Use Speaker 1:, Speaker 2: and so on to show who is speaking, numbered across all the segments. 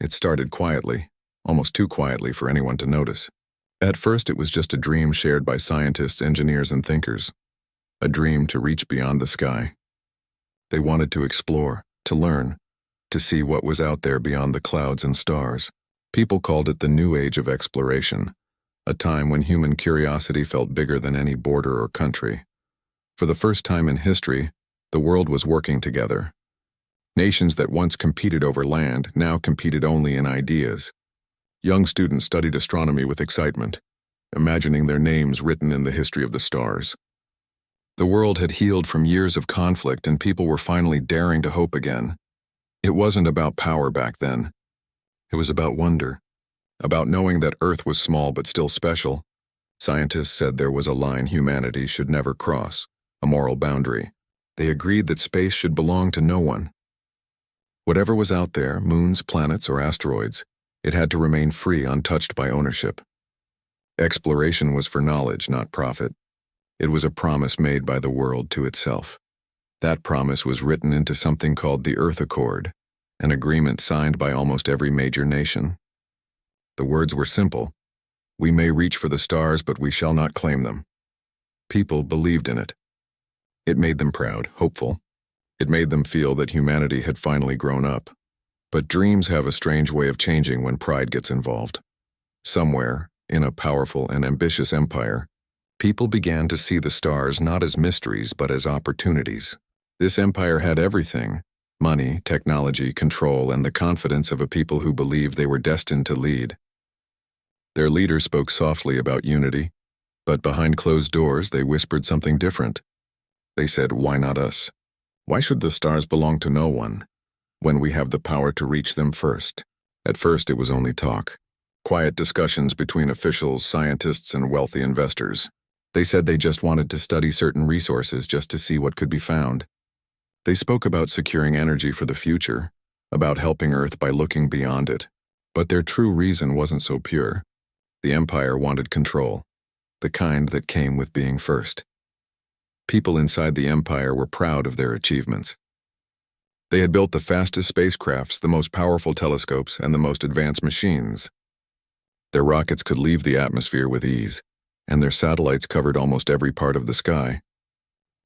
Speaker 1: It started quietly, almost too quietly for anyone to notice. At first, it was just a dream shared by scientists, engineers, and thinkers. A dream to reach beyond the sky. They wanted to explore, to learn, to see what was out there beyond the clouds and stars. People called it the new age of exploration, a time when human curiosity felt bigger than any border or country. For the first time in history, the world was working together. Nations that once competed over land now competed only in ideas. Young students studied astronomy with excitement, imagining their names written in the history of the stars. The world had healed from years of conflict, and people were finally daring to hope again. It wasn't about power back then. It was about wonder, about knowing that Earth was small but still special. Scientists said there was a line humanity should never cross, a moral boundary. They agreed that space should belong to no one. Whatever was out there, moons, planets, or asteroids, it had to remain free, untouched by ownership. Exploration was for knowledge, not profit. It was a promise made by the world to itself. That promise was written into something called the Earth Accord, an agreement signed by almost every major nation. The words were simple. We may reach for the stars, but we shall not claim them. People believed in it. It made them proud, hopeful. It made them feel that humanity had finally grown up. But dreams have a strange way of changing when pride gets involved. Somewhere, in a powerful and ambitious empire, people began to see the stars not as mysteries but as opportunities. This empire had everything: money, technology, control, and the confidence of a people who believed they were destined to lead. Their leader spoke softly about unity, but behind closed doors they whispered something different. They said, "Why not us? Why should the stars belong to no one, when we have the power to reach them first?" At first it was only talk. Quiet discussions between officials, scientists, and wealthy investors. They said they just wanted to study certain resources just to see what could be found. They spoke about securing energy for the future, about helping Earth by looking beyond it. But their true reason wasn't so pure. The empire wanted control, the kind that came with being first. People inside the empire were proud of their achievements. They had built the fastest spacecrafts, the most powerful telescopes, and the most advanced machines. Their rockets could leave the atmosphere with ease, and their satellites covered almost every part of the sky.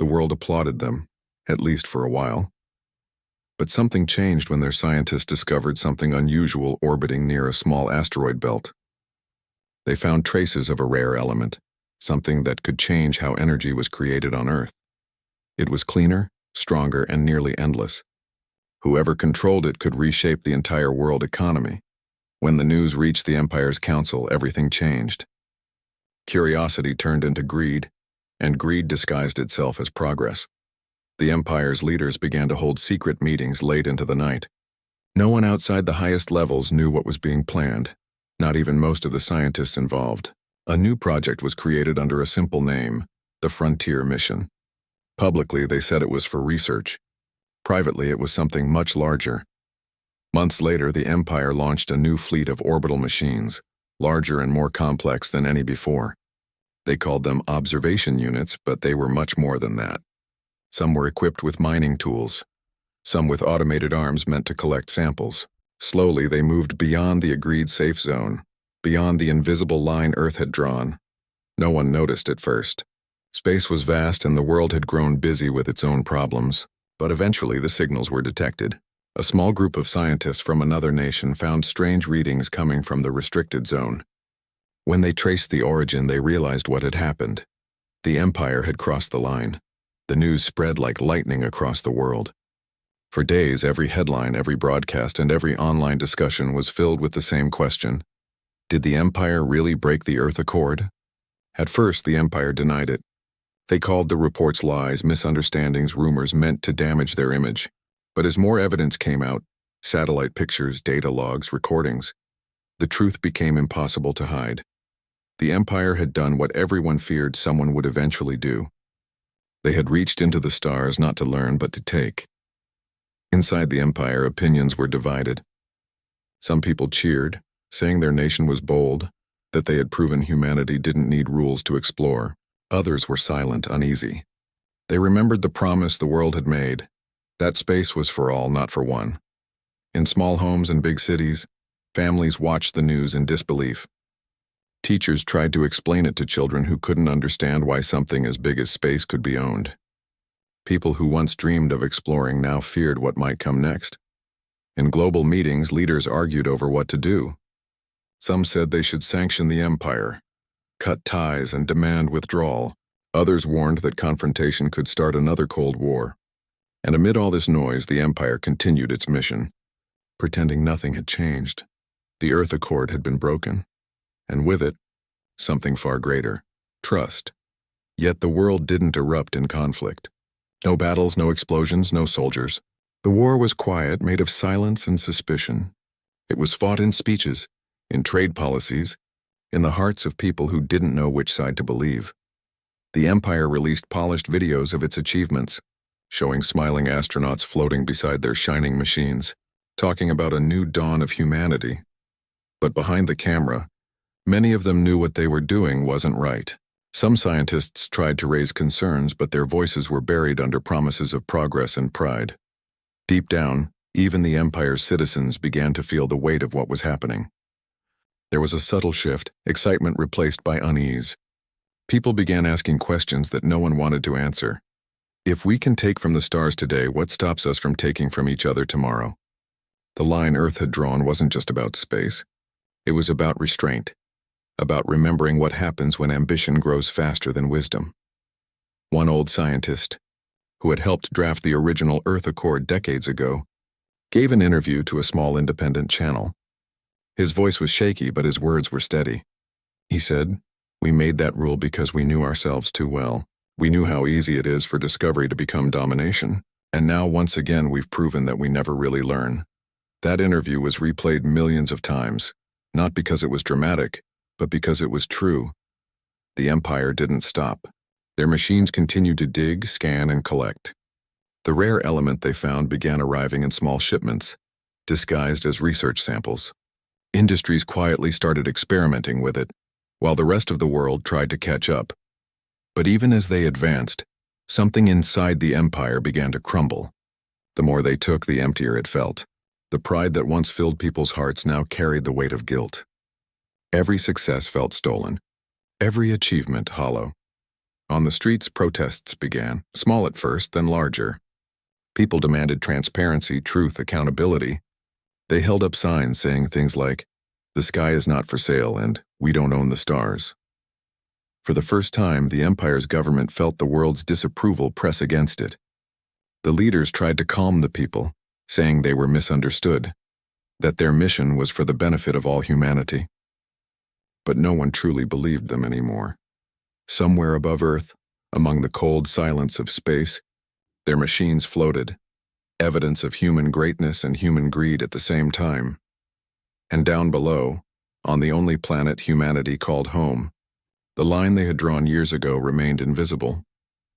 Speaker 1: The world applauded them, at least for a while. But something changed when their scientists discovered something unusual orbiting near a small asteroid belt. They found traces of a rare element, something that could change how energy was created on Earth. It was cleaner, stronger, and nearly endless. Whoever controlled it could reshape the entire world economy. When the news reached the Empire's council, everything changed. Curiosity turned into greed, and greed disguised itself as progress. The Empire's leaders began to hold secret meetings late into the night. No one outside the highest levels knew what was being planned, not even most of the scientists involved. A new project was created under a simple name, the Frontier Mission. Publicly, they said it was for research. Privately, it was something much larger. Months later, the Empire launched a new fleet of orbital machines, larger and more complex than any before. They called them observation units, but they were much more than that. Some were equipped with mining tools, some with automated arms meant to collect samples. Slowly, they moved beyond the agreed safe zone, beyond the invisible line Earth had drawn. No one noticed at first. Space was vast and the world had grown busy with its own problems, but eventually the signals were detected. A small group of scientists from another nation found strange readings coming from the restricted zone. When they traced the origin, they realized what had happened. The Empire had crossed the line. The news spread like lightning across the world. For days, every headline, every broadcast, and every online discussion was filled with the same question. Did the Empire really break the Earth Accord? At first, the Empire denied it. They called the reports lies, misunderstandings, rumors meant to damage their image. But as more evidence came out, satellite pictures, data logs, recordings, the truth became impossible to hide. The Empire had done what everyone feared someone would eventually do. They had reached into the stars not to learn but to take. Inside the Empire, opinions were divided. Some people cheered, saying their nation was bold, that they had proven humanity didn't need rules to explore. Others were silent, uneasy. They remembered the promise the world had made, that space was for all, not for one. In small homes and big cities, Families watched the news in disbelief. Teachers tried to explain it to children who couldn't understand why something as big as space could be owned. People who once dreamed of exploring now feared what might come next. In global meetings, leaders argued over what to do. Some said they should sanction the empire, cut ties, and demand withdrawal. Others warned that confrontation could start another Cold War. And amid all this noise, the empire continued its mission, pretending nothing had changed. The Earth Accord had been broken, and with it, something far greater: trust. Yet the world didn't erupt in conflict. No battles, no explosions, no soldiers. The war was quiet, made of silence and suspicion. It was fought in speeches, in trade policies, in the hearts of people who didn't know which side to believe. The empire released polished videos of its achievements, showing smiling astronauts floating beside their shining machines, talking about a new dawn of humanity. But behind the camera, many of them knew what they were doing wasn't right. Some scientists tried to raise concerns, but their voices were buried under promises of progress and pride. Deep down, even the empire's citizens began to feel the weight of what was happening. There was a subtle shift, excitement replaced by unease. People began asking questions that no one wanted to answer. If we can take from the stars today, what stops us from taking from each other tomorrow? The line Earth had drawn wasn't just about space. It was about restraint, about remembering what happens when ambition grows faster than wisdom. One old scientist, who had helped draft the original Earth Accord decades ago, gave an interview to a small independent channel. His voice was shaky, but his words were steady. He said, "We made that rule because we knew ourselves too well. We knew how easy it is for discovery to become domination, and now once again we've proven that we never really learn." That interview was replayed millions of times, not because it was dramatic, but because it was true. The empire didn't stop. Their machines continued to dig, scan, and collect. The rare element they found began arriving in small shipments, disguised as research samples. Industries quietly started experimenting with it, while the rest of the world tried to catch up. But even as they advanced, something inside the empire began to crumble. The more they took, the emptier it felt. The pride that once filled people's hearts now carried the weight of guilt. Every success felt stolen, every achievement hollow. On the streets, protests began, small at first, then larger. People demanded transparency, truth, accountability. They held up signs saying things like, "The sky is not for sale," and "We don't own the stars." For the first time, the empire's government felt the world's disapproval press against it. The leaders tried to calm the people, saying they were misunderstood, that their mission was for the benefit of all humanity. But no one truly believed them anymore. Somewhere above Earth, among the cold silence of space, their machines floated, evidence of human greatness and human greed at the same time. And down below, on the only planet humanity called home, the line they had drawn years ago remained invisible,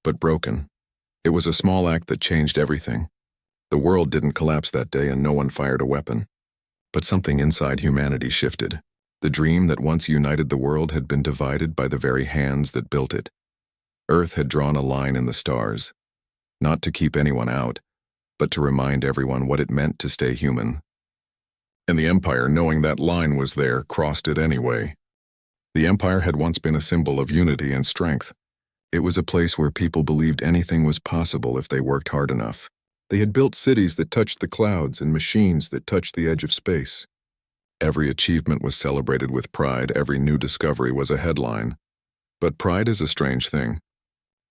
Speaker 1: but broken. It was a small act that changed everything. The world didn't collapse that day and no one fired a weapon. But something inside humanity shifted. The dream that once united the world had been divided by the very hands that built it. Earth had drawn a line in the stars, not to keep anyone out, but to remind everyone what it meant to stay human. And the empire, knowing that line was there, crossed it anyway. The empire had once been a symbol of unity and strength. It was a place where people believed anything was possible if they worked hard enough. They had built cities that touched the clouds and machines that touched the edge of space. Every achievement was celebrated with pride, every new discovery was a headline. But pride is a strange thing.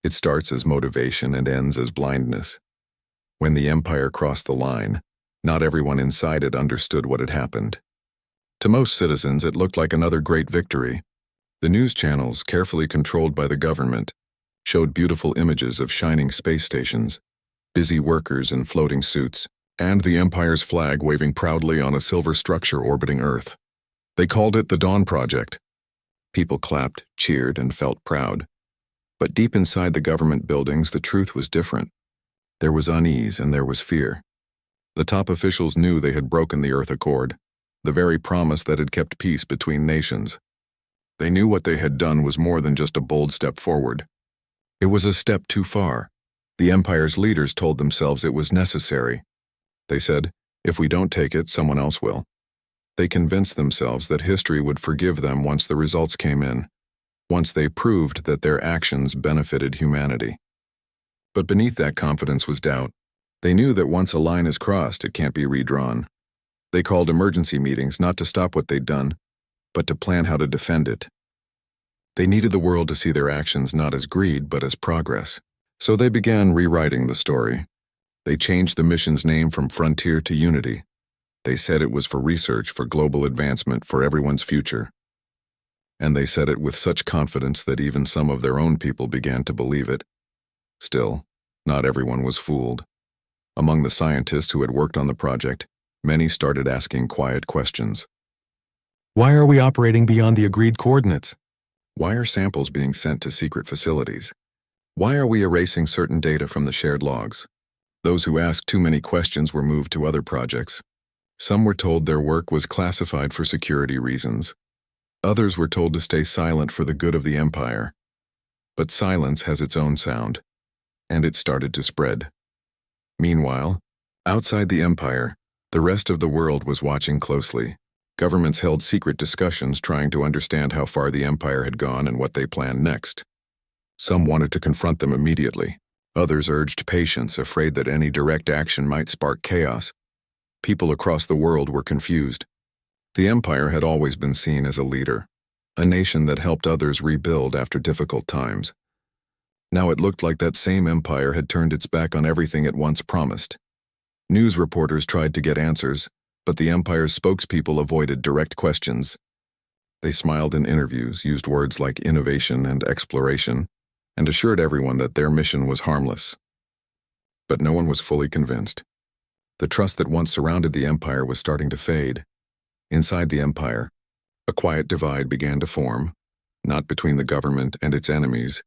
Speaker 1: It starts as motivation and ends as blindness. When the empire crossed the line, not everyone inside it understood what had happened. To most citizens, it looked like another great victory. The news channels, carefully controlled by the government, showed beautiful images of shining space stations, busy workers in floating suits, and the empire's flag waving proudly on a silver structure orbiting Earth. They called it the Dawn Project. People clapped, cheered, and felt proud. But deep inside the government buildings, the truth was different. There was unease and there was fear. The top officials knew they had broken the Earth Accord, the very promise that had kept peace between nations. They knew what they had done was more than just a bold step forward. It was a step too far. The empire's leaders told themselves it was necessary. They said, "If we don't take it, someone else will." They convinced themselves that history would forgive them once the results came in, once they proved that their actions benefited humanity. But beneath that confidence was doubt. They knew that once a line is crossed, it can't be redrawn. They called emergency meetings not to stop what they'd done, but to plan how to defend it. They needed the world to see their actions not as greed, but as progress. So they began rewriting the story. They changed the mission's name from Frontier to Unity. They said it was for research, for global advancement, for everyone's future. And they said it with such confidence that even some of their own people began to believe it. Still, not everyone was fooled. Among the scientists who had worked on the project, many started asking quiet questions.
Speaker 2: Why are we operating beyond the agreed coordinates?
Speaker 1: Why are samples being sent to secret facilities? Why are we erasing certain data from the shared logs? Those who asked too many questions were moved to other projects. Some were told their work was classified for security reasons. Others were told to stay silent for the good of the Empire. But silence has its own sound, and it started to spread. Meanwhile, outside the Empire, the rest of the world was watching closely. Governments held secret discussions trying to understand how far the Empire had gone and what they planned next. Some wanted to confront them immediately. Others urged patience, afraid that any direct action might spark chaos. People across the world were confused. The Empire had always been seen as a leader, a nation that helped others rebuild after difficult times. Now it looked like that same empire had turned its back on everything it once promised. News reporters tried to get answers, but the Empire's spokespeople avoided direct questions. They smiled in interviews, used words like innovation and exploration, and assured everyone that their mission was harmless. But no one was fully convinced. The trust that once surrounded the Empire was starting to fade. Inside the Empire, a quiet divide began to form, not between the government and its enemies,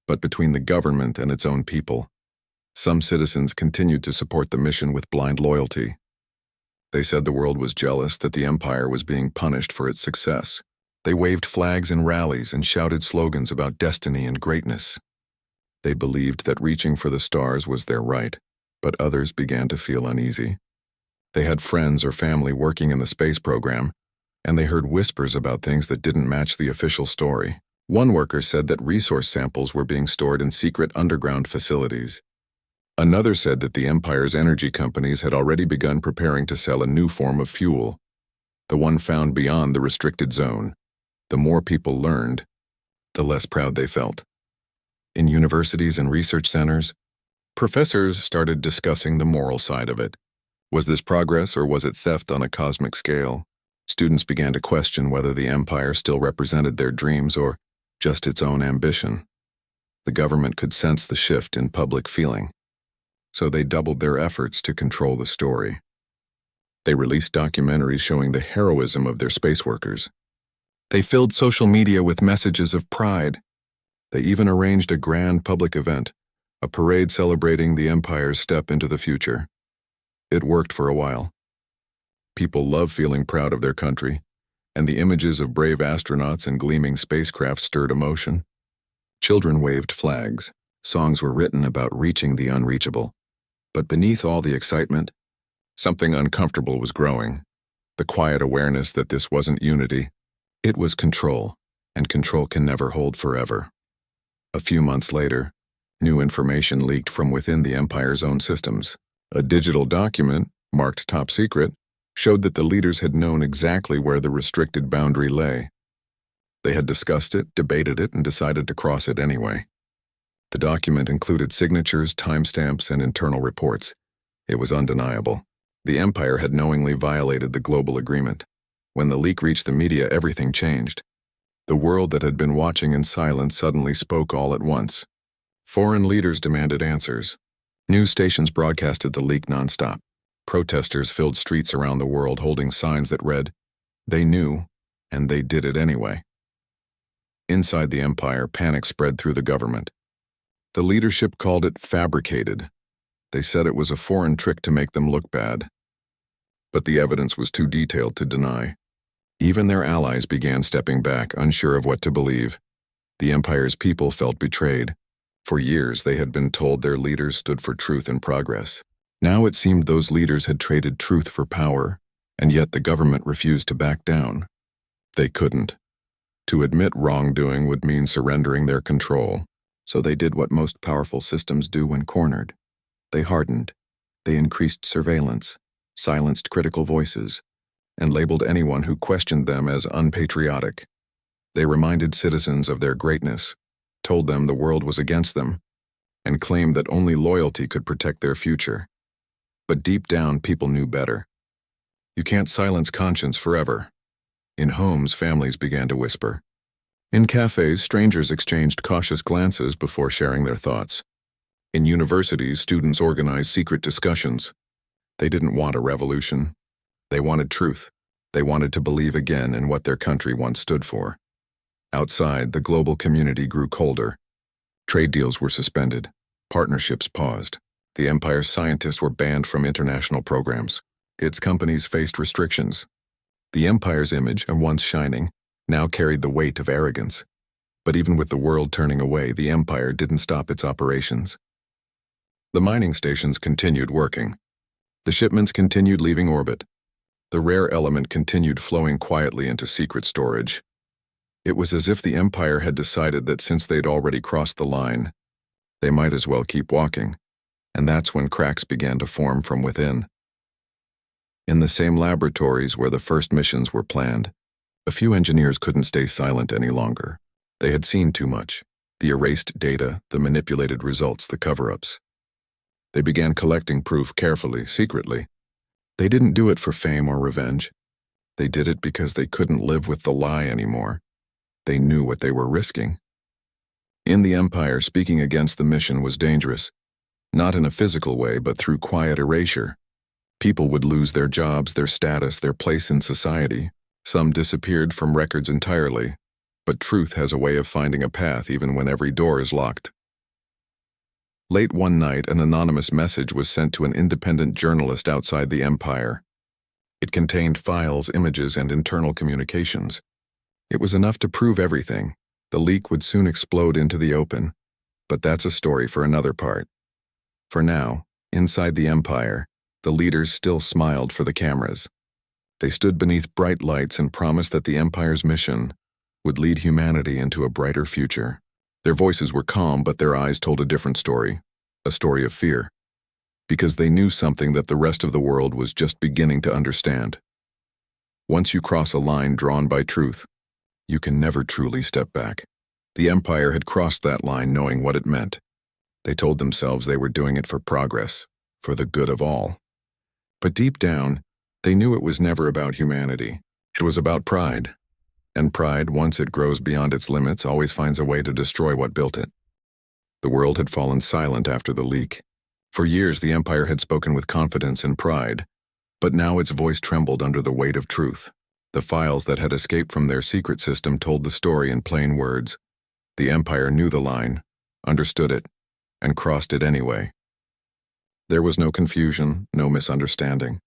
Speaker 1: but between the government and its own people. Some citizens continued to support the mission with blind loyalty. They said the world was jealous that the Empire was being punished for its success. They waved flags in rallies and shouted slogans about destiny and greatness. They believed that reaching for the stars was their right, but others began to feel uneasy. They had friends or family working in the space program, and they heard whispers about things that didn't match the official story. One worker said that resource samples were being stored in secret underground facilities. Another said that the Empire's energy companies had already begun preparing to sell a new form of fuel, the one found beyond the restricted zone. The more people learned, the less proud they felt. In universities and research centers, professors started discussing the moral side of it. Was this progress or was it theft on a cosmic scale? Students began to question whether the Empire still represented their dreams or just its own ambition. The government could sense the shift in public feeling, so they doubled their efforts to control the story. They released documentaries showing the heroism of their space workers. They filled social media with messages of pride. They even arranged a grand public event, a parade celebrating the Empire's step into the future. It worked for a while. People love feeling proud of their country, and the images of brave astronauts and gleaming spacecraft stirred emotion. Children waved flags. Songs were written about reaching the unreachable. But beneath all the excitement, something uncomfortable was growing. The quiet awareness that this wasn't unity. It was control, and control can never hold forever. A few months later, new information leaked from within the Empire's own systems. A digital document, marked top secret, showed that the leaders had known exactly where the restricted boundary lay. They had discussed it, debated it, and decided to cross it anyway. The document included signatures, timestamps, and internal reports. It was undeniable. The Empire had knowingly violated the global agreement. When the leak reached the media, everything changed. The world that had been watching in silence suddenly spoke all at once. Foreign leaders demanded answers. News stations broadcasted the leak nonstop. Protesters filled streets around the world holding signs that read, "They knew, and they did it anyway." Inside the Empire, panic spread through the government. The leadership called it fabricated. They said it was a foreign trick to make them look bad. But the evidence was too detailed to deny. Even their allies began stepping back, unsure of what to believe. The Empire's people felt betrayed. For years, they had been told their leaders stood for truth and progress. Now it seemed those leaders had traded truth for power, And yet the government refused to back down. They couldn't. To admit wrongdoing would mean surrendering their control, so they did what most powerful systems do when cornered. They hardened. They increased surveillance, silenced critical voices, and labeled anyone who questioned them as unpatriotic. They reminded citizens of their greatness, told them the world was against them, and claimed that only loyalty could protect their future. But deep down, people knew better. You can't silence conscience forever. In homes, families began to whisper. In cafes, strangers exchanged cautious glances before sharing their thoughts. In universities, students organized secret discussions. They didn't want a revolution. They wanted truth. They wanted to believe again in what their country once stood for. Outside, the global community grew colder. Trade deals were suspended. Partnerships paused. The empire's scientists were banned from international programs. Its companies faced restrictions. The empire's image, once shining, now carried the weight of arrogance. But even with the world turning away, the empire didn't stop its operations. The mining stations continued working. The shipments continued leaving orbit. The rare element continued flowing quietly into secret storage. It was as if the empire had decided that since they'd already crossed the line, they might as well keep walking, and that's when cracks began to form from within. In the same laboratories where the first missions were planned, a few engineers couldn't stay silent any longer. They had seen too much: the erased data, the manipulated results, the cover-ups. They began collecting proof carefully, secretly. They didn't do it for fame or revenge. They did it because they couldn't live with the lie anymore. They knew what they were risking. In the empire, speaking against the mission was dangerous, not in a physical way, but through quiet erasure. People would lose their jobs, their status, their place in society. Some disappeared from records entirely, but truth has a way of finding a path even when every door is locked. Late one night, an anonymous message was sent to an independent journalist outside the empire. It contained files, images, and internal communications. It was enough to prove everything. The leak would soon explode into the open, but that's a story for another part. For now, inside the empire, the leaders still smiled for the cameras. They stood beneath bright lights and promised that the empire's mission would lead humanity into a brighter future. Their voices were calm, but their eyes told a different story, a story of fear, because they knew something that the rest of the world was just beginning to understand. Once you cross a line drawn by truth, you can never truly step back. The empire had crossed that line knowing what it meant. They told themselves they were doing it for progress, for the good of all. But deep down, they knew it was never about humanity. It was about pride. And pride, once it grows beyond its limits, always finds a way to destroy what built it. The world had fallen silent after the leak. For years, the empire had spoken with confidence and pride, but now its voice trembled under the weight of truth. The files that had escaped from their secret system told the story in plain words. The empire knew the line, understood it, and crossed it anyway. There was no confusion, no misunderstanding.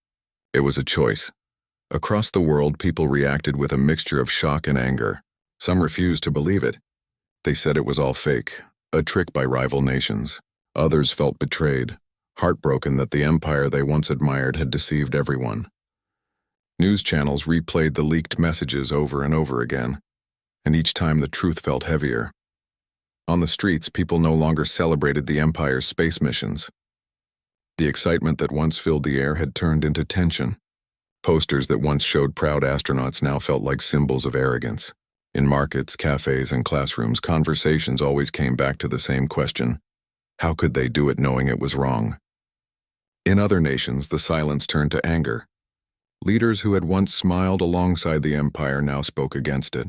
Speaker 1: It was a choice. Across the world, people reacted with a mixture of shock and anger. Some refused to believe it. They said it was all fake, a trick by rival nations. Others felt betrayed, heartbroken that the empire they once admired had deceived everyone. News channels replayed the leaked messages over and over again, and each time the truth felt heavier. On the streets, people no longer celebrated the empire's space missions. The excitement that once filled the air had turned into tension. Posters that once showed proud astronauts now felt like symbols of arrogance. In markets, cafes, and classrooms, conversations always came back to the same question: how could they do it knowing it was wrong? In other nations, the silence turned to anger. Leaders who had once smiled alongside the empire now spoke against it.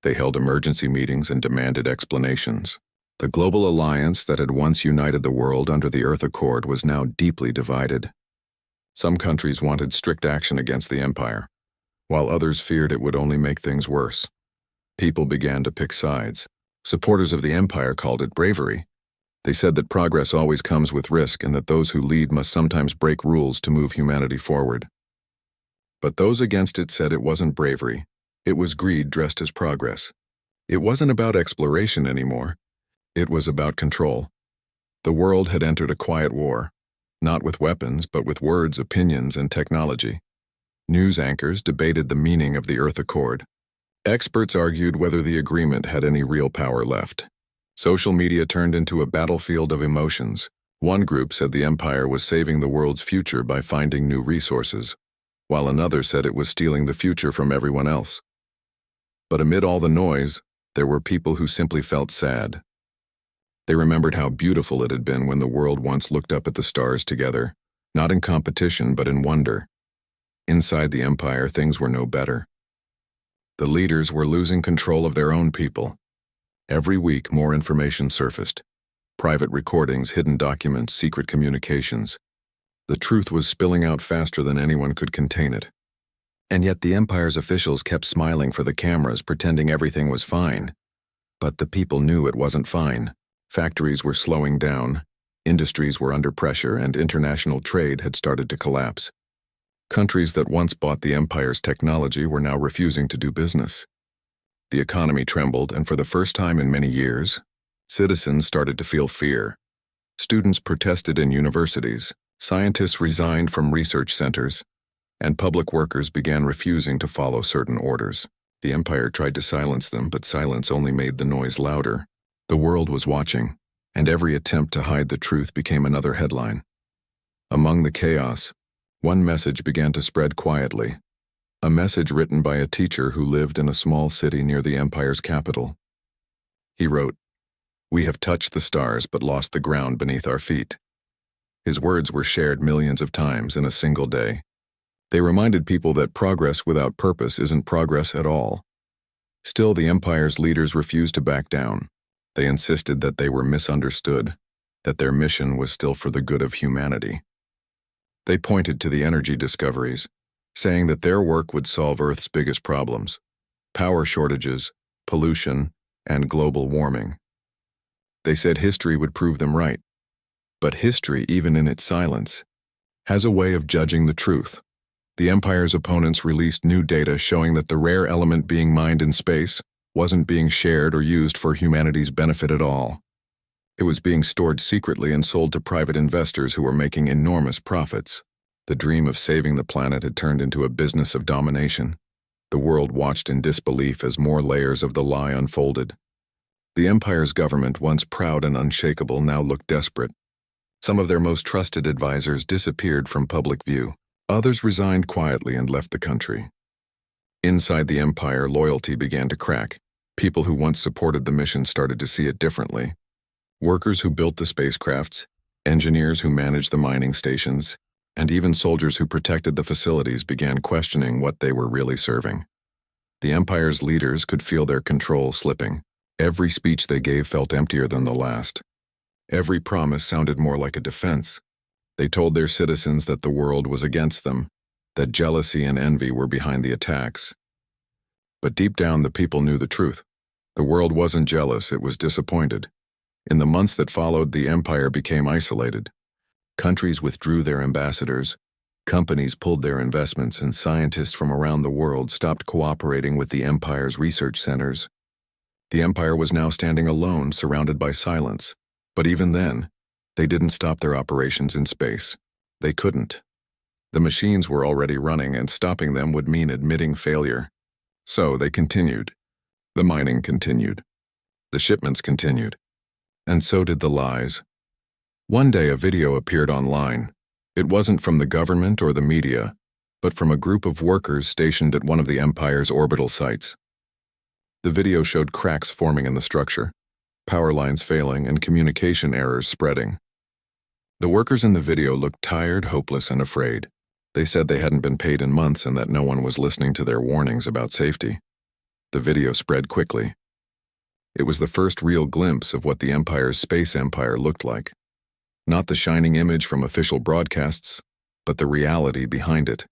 Speaker 1: They held emergency meetings and demanded explanations. The global alliance that had once united the world under the Earth Accord was now deeply divided. Some countries wanted strict action against the empire, while others feared it would only make things worse. People began to pick sides. Supporters of the empire called it bravery. They said that progress always comes with risk and that those who lead must sometimes break rules to move humanity forward. But those against it said it wasn't bravery. It was greed dressed as progress. It wasn't about exploration anymore. It was about control. The world had entered a quiet war, not with weapons, but with words, opinions, and technology. News anchors debated the meaning of the Earth Accord. Experts argued whether the agreement had any real power left. Social media turned into a battlefield of emotions. One group said the empire was saving the world's future by finding new resources, while another said it was stealing the future from everyone else. But amid all the noise, there were people who simply felt sad. They remembered how beautiful it had been when the world once looked up at the stars together, not in competition but in wonder. Inside the empire, things were no better. The leaders were losing control of their own people. Every week, more information surfaced. Private recordings, hidden documents, secret communications. The truth was spilling out faster than anyone could contain it. And yet the empire's officials kept smiling for the cameras, pretending everything was fine. But the people knew it wasn't fine. Factories were slowing down, industries were under pressure, and international trade had started to collapse. Countries that once bought the empire's technology were now refusing to do business. The economy trembled, and for the first time in many years, citizens started to feel fear. Students protested in universities, scientists resigned from research centers, and public workers began refusing to follow certain orders. The empire tried to silence them, but silence only made the noise louder. The world was watching, and every attempt to hide the truth became another headline. Among the chaos, one message began to spread quietly. A message written by a teacher who lived in a small city near the empire's capital. He wrote, "We have touched the stars but lost the ground beneath our feet." His words were shared millions of times in a single day. They reminded people that progress without purpose isn't progress at all. Still, the empire's leaders refused to back down. They insisted that they were misunderstood, that their mission was still for the good of humanity. They pointed to the energy discoveries, saying that their work would solve Earth's biggest problems: power shortages, pollution, and global warming. They said history would prove them right. But history, even in its silence, has a way of judging the truth. The empire's opponents released new data showing that the rare element being mined in space wasn't being shared or used for humanity's benefit at all. It was being stored secretly and sold to private investors who were making enormous profits. The dream of saving the planet had turned into a business of domination. The world watched in disbelief as more layers of the lie unfolded. The empire's government, once proud and unshakable, now looked desperate. Some of their most trusted advisors disappeared from public view. Others resigned quietly and left the country. Inside the empire, loyalty began to crack. People who once supported the mission started to see it differently. Workers who built the spacecrafts, engineers who managed the mining stations, and even soldiers who protected the facilities began questioning what they were really serving. The empire's leaders could feel their control slipping. Every speech they gave felt emptier than the last. Every promise sounded more like a defense. They told their citizens that the world was against them, that jealousy and envy were behind the attacks. But deep down, the people knew the truth. The world wasn't jealous, it was disappointed. In the months that followed, the empire became isolated. Countries withdrew their ambassadors, companies pulled their investments, and scientists from around the world stopped cooperating with the empire's research centers. The empire was now standing alone, surrounded by silence. But even then, they didn't stop their operations in space. They couldn't. The machines were already running, and stopping them would mean admitting failure. So they continued. The mining continued. The shipments continued. And so did the lies. One day a video appeared online. It wasn't from the government or the media, but from a group of workers stationed at one of the empire's orbital sites. The video showed cracks forming in the structure, power lines failing, and communication errors spreading. The workers in the video looked tired, hopeless, and afraid. They said they hadn't been paid in months and that no one was listening to their warnings about safety. The video spread quickly. It was the first real glimpse of what the empire's space empire looked like. Not the shining image from official broadcasts, but the reality behind it.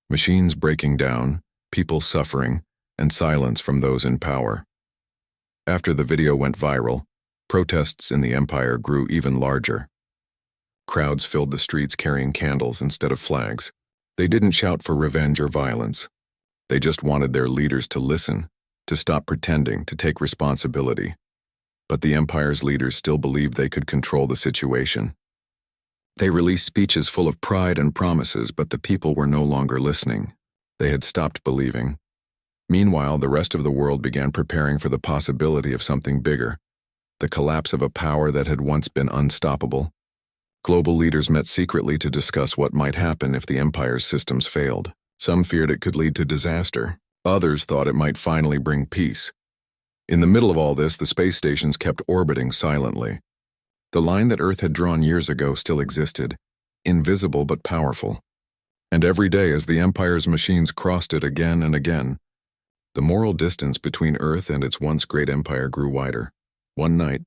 Speaker 1: Machines breaking down, people suffering, and silence from those in power. After the video went viral, protests in the empire grew even larger. Crowds filled the streets carrying candles instead of flags. They didn't shout for revenge or violence. They just wanted their leaders to listen, to stop pretending, to take responsibility. But the empire's leaders still believed they could control the situation. They released speeches full of pride and promises, but the people were no longer listening. They had stopped believing. Meanwhile, the rest of the world began preparing for the possibility of something bigger, the collapse of a power that had once been unstoppable. Global leaders met secretly to discuss what might happen if the Empire's systems failed. Some feared it could lead to disaster. Others thought it might finally bring peace. In the middle of all this, the space stations kept orbiting silently. The line that Earth had drawn years ago still existed, invisible but powerful. And every day, as the Empire's machines crossed it again and again, the moral distance between Earth and its once great empire grew wider. One night,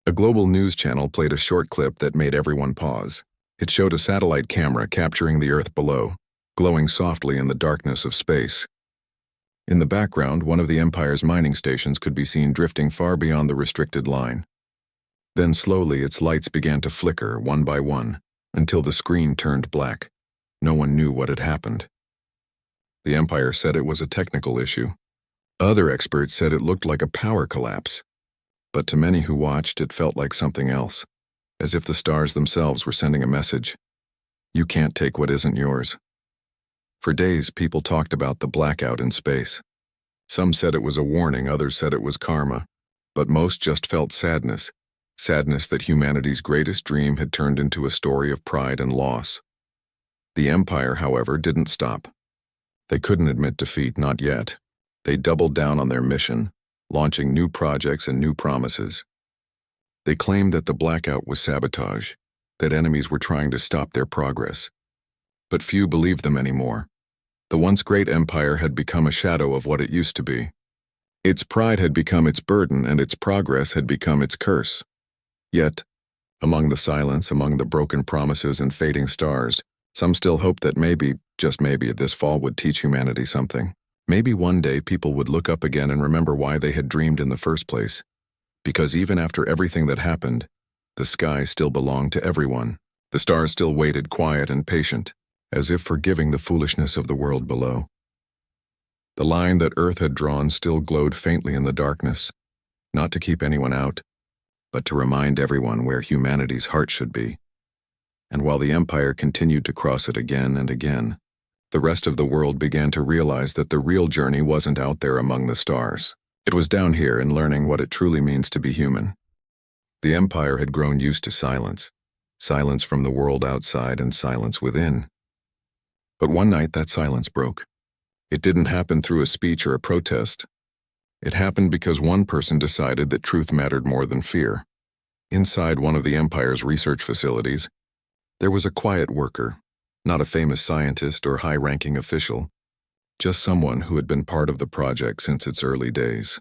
Speaker 1: a global news channel played a short clip that made everyone pause. It showed a satellite camera capturing the Earth below, glowing softly in the darkness of space. In the background, one of the Empire's mining stations could be seen drifting far beyond the restricted line. Then slowly its lights began to flicker one by one, until the screen turned black. No one knew what had happened. The Empire said it was a technical issue. Other experts said it looked like a power collapse. But to many who watched, it felt like something else, as if the stars themselves were sending a message. You can't take what isn't yours. For days, people talked about the blackout in space. Some said it was a warning, others said it was karma, but most just felt sadness. Sadness that humanity's greatest dream had turned into a story of pride and loss. The Empire, however, didn't stop. They couldn't admit defeat, not yet. They doubled down on their mission, launching new projects and new promises. They claimed that the blackout was sabotage, that enemies were trying to stop their progress. But few believed them anymore. The once great empire had become a shadow of what it used to be. Its pride had become its burden, and its progress had become its curse. Yet, among the silence, among the broken promises and fading stars, some still hoped that maybe, just maybe, this fall would teach humanity something. Maybe one day people would look up again and remember why they had dreamed in the first place. Because even after everything that happened, the sky still belonged to everyone. The stars still waited quiet and patient, as if forgiving the foolishness of the world below. The line that Earth had drawn still glowed faintly in the darkness, not to keep anyone out, but to remind everyone where humanity's heart should be. And while the Empire continued to cross it again and again, the rest of the world began to realize that the real journey wasn't out there among the stars. It was down here in learning what it truly means to be human. The Empire had grown used to silence, silence from the world outside and silence within. But one night that silence broke. It didn't happen through a speech or a protest. It happened because one person decided that truth mattered more than fear. Inside one of the Empire's research facilities, there was a quiet worker, not a famous scientist or high-ranking official, just someone who had been part of the project since its early days.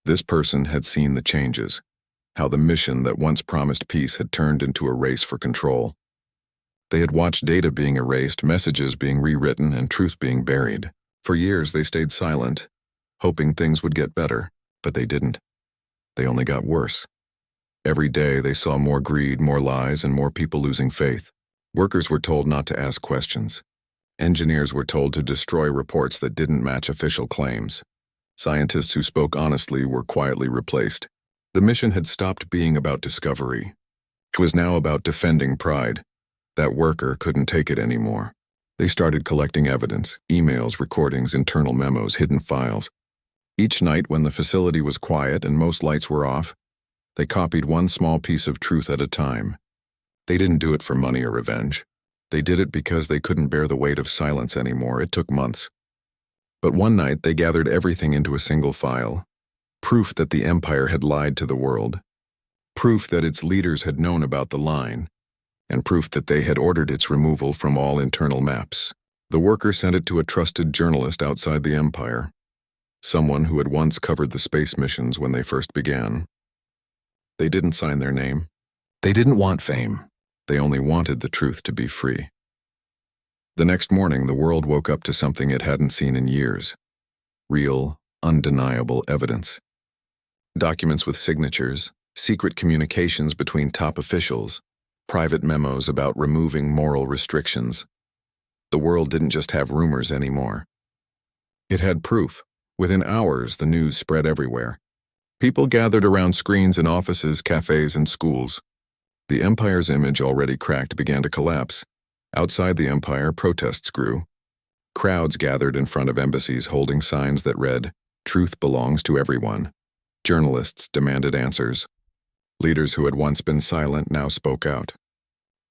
Speaker 1: This person had seen the changes, how the mission that once promised peace had turned into a race for control. They had watched data being erased, messages being rewritten, and truth being buried. For years they stayed silent, hoping things would get better, but they didn't. They only got worse. Every day they saw more greed, more lies, and more people losing faith. Workers were told not to ask questions. Engineers were told to destroy reports that didn't match official claims. Scientists who spoke honestly were quietly replaced. The mission had stopped being about discovery. It was now about defending pride. That worker couldn't take it anymore. They started collecting evidence, emails, recordings, internal memos, hidden files. Each night when the facility was quiet and most lights were off, they copied one small piece of truth at a time. They didn't do it for money or revenge. They did it because they couldn't bear the weight of silence anymore. It took months. But one night they gathered everything into a single file. Proof that the Empire had lied to the world. Proof that its leaders had known about the line. And proof that they had ordered its removal from all internal maps. The worker sent it to a trusted journalist outside the Empire. Someone who had once covered the space missions when they first began. They didn't sign their name. They didn't want fame. They only wanted the truth to be free. The next morning, the world woke up to something it hadn't seen in years. Real, undeniable evidence. Documents with signatures, secret communications between top officials, private memos about removing moral restrictions. The world didn't just have rumors anymore. It had proof. Within hours, the news spread everywhere. People gathered around screens in offices, cafes, and schools. The Empire's image, already cracked, began to collapse. Outside the Empire, protests grew. Crowds gathered in front of embassies holding signs that read, "Truth belongs to everyone." Journalists demanded answers. Leaders who had once been silent now spoke out.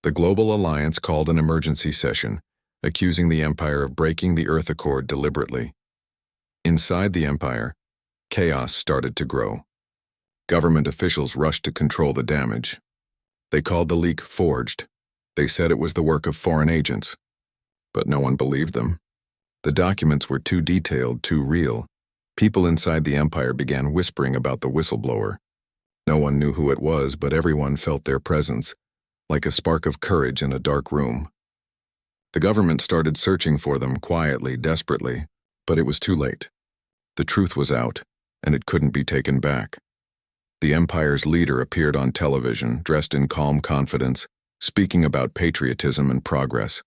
Speaker 1: The Global Alliance called an emergency session, accusing the Empire of breaking the Earth Accord deliberately. Inside the Empire, chaos started to grow. Government officials rushed to control the damage. They called the leak forged. They said it was the work of foreign agents. But no one believed them. The documents were too detailed, too real. People inside the Empire began whispering about the whistleblower. No one knew who it was, but everyone felt their presence, like a spark of courage in a dark room. The government started searching for them quietly, desperately, but it was too late. The truth was out, and it couldn't be taken back. The Empire's leader appeared on television, dressed in calm confidence, speaking about patriotism and progress.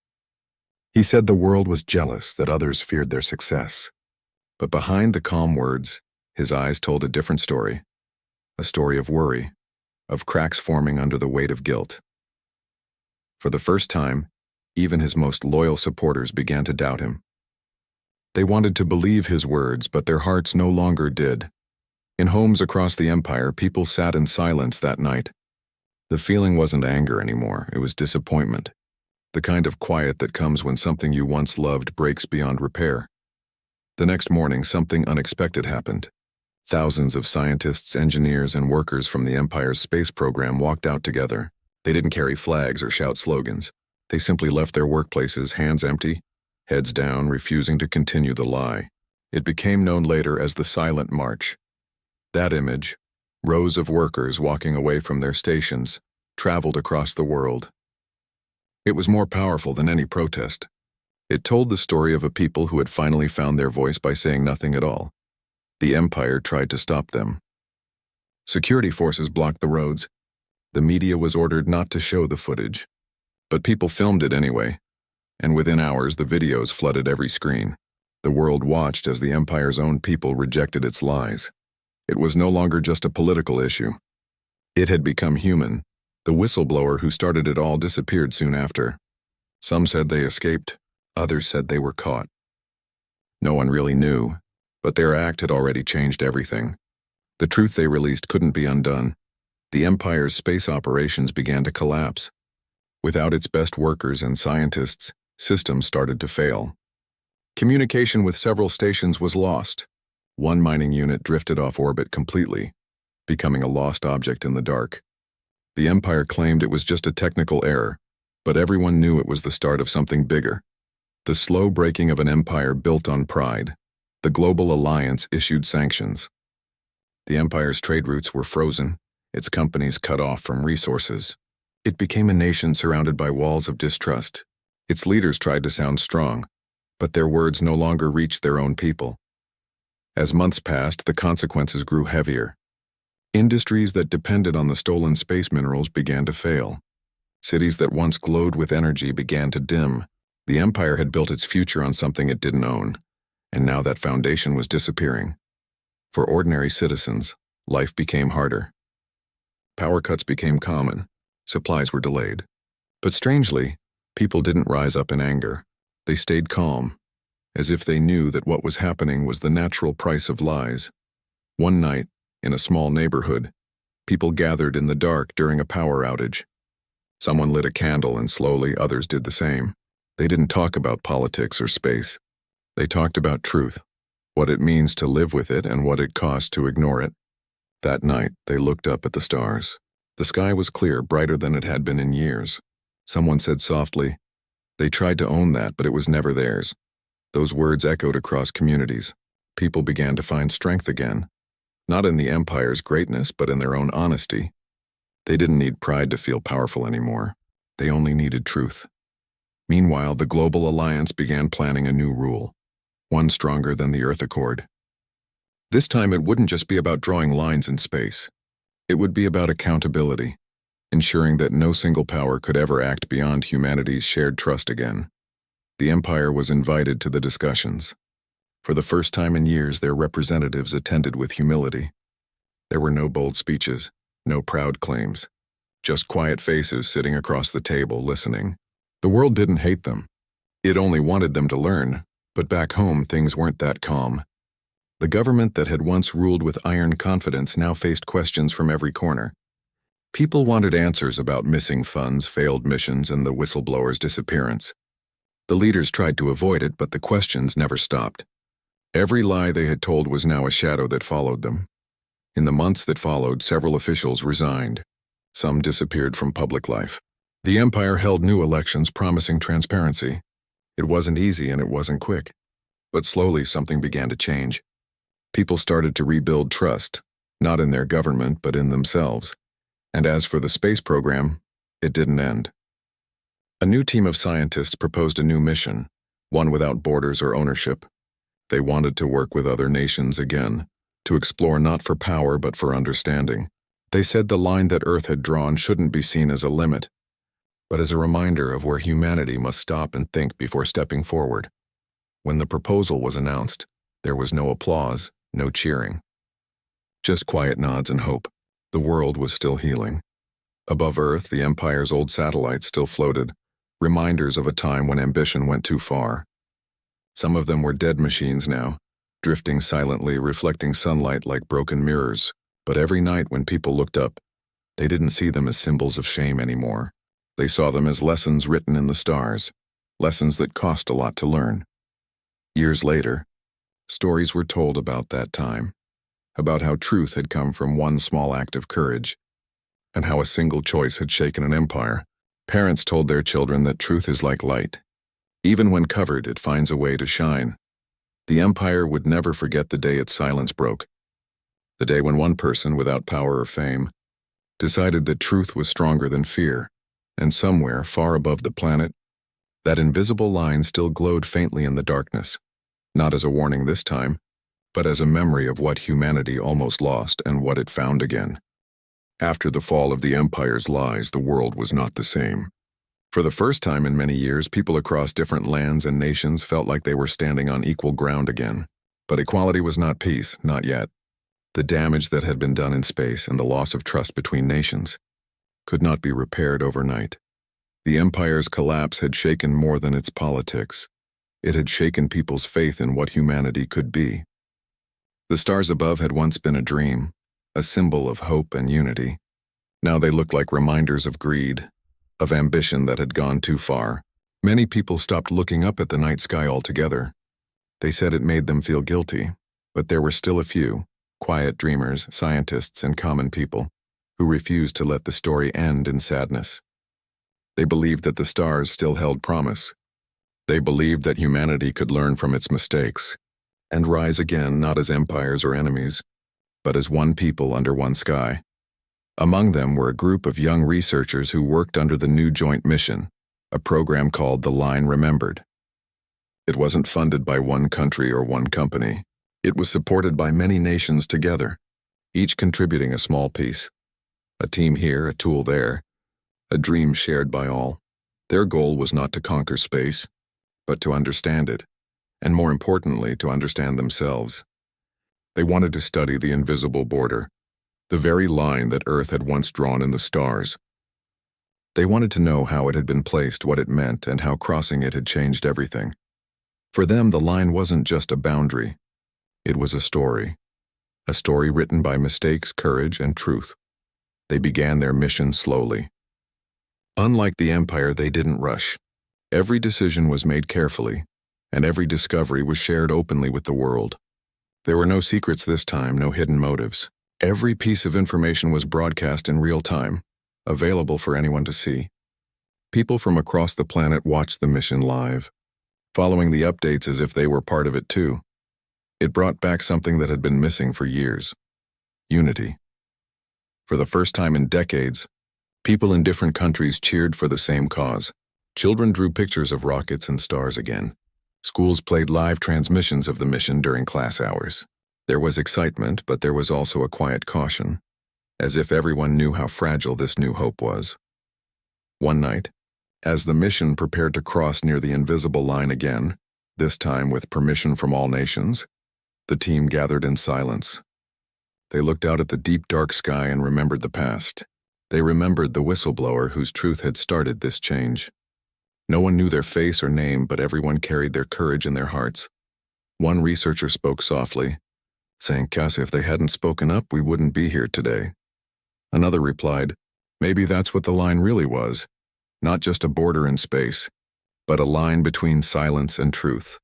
Speaker 1: He said the world was jealous that others feared their success. But behind the calm words, his eyes told a different story. A story of worry, of cracks forming under the weight of guilt. For the first time, even his most loyal supporters began to doubt him. They wanted to believe his words, but their hearts no longer did. In homes across the Empire, people sat in silence that night. The feeling wasn't anger anymore, it was disappointment. The kind of quiet that comes when something you once loved breaks beyond repair. The next morning, something unexpected happened. Thousands of scientists, engineers, and workers from the Empire's space program walked out together. They didn't carry flags or shout slogans. They simply left their workplaces, hands empty, heads down, refusing to continue the lie. It became known later as the Silent March. That image, rows of workers walking away from their stations, traveled across the world. It was more powerful than any protest. It told the story of a people who had finally found their voice by saying nothing at all. The Empire tried to stop them. Security forces blocked the roads. The media was ordered not to show the footage. But people filmed it anyway, and within hours the videos flooded every screen. The world watched as the Empire's own people rejected its lies. It was no longer just a political issue. It had become human. The whistleblower who started it all disappeared soon after. Some said they escaped. Others said they were caught. No one really knew, but their act had already changed everything. The truth they released couldn't be undone. The Empire's space operations began to collapse. Without its best workers and scientists, systems started to fail. Communication with several stations was lost. One mining unit drifted off orbit completely, becoming a lost object in the dark. The Empire claimed it was just a technical error, but everyone knew it was the start of something bigger. The slow breaking of an empire built on pride. The Global Alliance issued sanctions. The Empire's trade routes were frozen, its companies cut off from resources. It became a nation surrounded by walls of distrust. Its leaders tried to sound strong, but their words no longer reached their own people. As months passed, the consequences grew heavier. Industries that depended on the stolen space minerals began to fail. Cities that once glowed with energy began to dim. The Empire had built its future on something it didn't own, and now that foundation was disappearing. For ordinary citizens, life became harder. Power cuts became common. Supplies were delayed. But strangely, people didn't rise up in anger. They stayed calm, as if they knew that what was happening was the natural price of lies. One night, in a small neighborhood, people gathered in the dark during a power outage. Someone lit a candle and slowly others did the same. They didn't talk about politics or space. They talked about truth, what it means to live with it and what it costs to ignore it. That night, they looked up at the stars. The sky was clear, brighter than it had been in years. Someone said softly, "They tried to own that, but it was never theirs." Those words echoed across communities. People began to find strength again, not in the Empire's greatness, but in their own honesty. They didn't need pride to feel powerful anymore. They only needed truth. Meanwhile, the Global Alliance began planning a new rule, one stronger than the Earth Accord. This time it wouldn't just be about drawing lines in space. It would be about accountability, ensuring that no single power could ever act beyond humanity's shared trust again. The Empire was invited to the discussions. For the first time in years, their representatives attended with humility. There were no bold speeches, no proud claims, just quiet faces sitting across the table listening. The world didn't hate them. It only wanted them to learn. But back home, things weren't that calm. The government that had once ruled with iron confidence now faced questions from every corner. People wanted answers about missing funds, failed missions, and the whistleblower's disappearance. The leaders tried to avoid it, but the questions never stopped. Every lie they had told was now a shadow that followed them. In the months that followed, several officials resigned. Some disappeared from public life. The Empire held new elections promising transparency. It wasn't easy and it wasn't quick. But slowly something began to change. People started to rebuild trust, not in their government but in themselves. And as for the space program, it didn't end. A new team of scientists proposed a new mission, one without borders or ownership. They wanted to work with other nations again, to explore not for power but for understanding. They said the line that Earth had drawn shouldn't be seen as a limit, but as a reminder of where humanity must stop and think before stepping forward. When the proposal was announced, there was no applause, no cheering. Just quiet nods and hope. The world was still healing. Above Earth, the Empire's old satellites still floated, reminders of a time when ambition went too far. Some of them were dead machines now, drifting silently, reflecting sunlight like broken mirrors. But every night when people looked up, they didn't see them as symbols of shame anymore. They saw them as lessons written in the stars, lessons that cost a lot to learn. Years later, stories were told about that time, about how truth had come from one small act of courage, and how a single choice had shaken an empire. Parents told their children that truth is like light. Even when covered, it finds a way to shine. The Empire would never forget the day its silence broke. The day when one person, without power or fame, decided that truth was stronger than fear, and somewhere, far above the planet, that invisible line still glowed faintly in the darkness, not as a warning this time, but as a memory of what humanity almost lost and what it found again. After the fall of the Empire's lies, the world was not the same. For the first time in many years, people across different lands and nations felt like they were standing on equal ground again. But equality was not peace, not yet. The damage that had been done in space and the loss of trust between nations could not be repaired overnight. The Empire's collapse had shaken more than its politics. It had shaken people's faith in what humanity could be. The stars above had once been a dream, a symbol of hope and unity. Now they looked like reminders of greed, of ambition that had gone too far. Many people stopped looking up at the night sky altogether. They said it made them feel guilty, but there were still a few, quiet dreamers, scientists, and common people, who refused to let the story end in sadness. They believed that the stars still held promise. They believed that humanity could learn from its mistakes and rise again not as empires or enemies, but as one people under one sky. Among them were a group of young researchers who worked under the new joint mission, a program called The Line Remembered. It wasn't funded by one country or one company. It was supported by many nations together, each contributing a small piece. A team here, a tool there, a dream shared by all. Their goal was not to conquer space, but to understand it, and more importantly, to understand themselves. They wanted to study the invisible border, the very line that Earth had once drawn in the stars. They wanted to know how it had been placed, what it meant, and how crossing it had changed everything. For them, the line wasn't just a boundary. It was a story written by mistakes, courage, and truth. They began their mission slowly. Unlike the Empire, they didn't rush. Every decision was made carefully, and every discovery was shared openly with the world. There were no secrets this time, no hidden motives. Every piece of information was broadcast in real time, available for anyone to see. People from across the planet watched the mission live, following the updates as if they were part of it too. It brought back something that had been missing for years: unity. For the first time in decades, people in different countries cheered for the same cause. Children drew pictures of rockets and stars again. Schools played live transmissions of the mission during class hours. There was excitement, but there was also a quiet caution, as if everyone knew how fragile this new hope was. One night, as the mission prepared to cross near the invisible line again, this time with permission from all nations, the team gathered in silence. They looked out at the deep dark sky and remembered the past. They remembered the whistleblower whose truth had started this change. No one knew their face or name, but everyone carried their courage in their hearts. One researcher spoke softly, saying, "Cassie, if they hadn't spoken up, we wouldn't be here today." Another replied, "Maybe that's what the line really was, not just a border in space, but a line between silence and truth."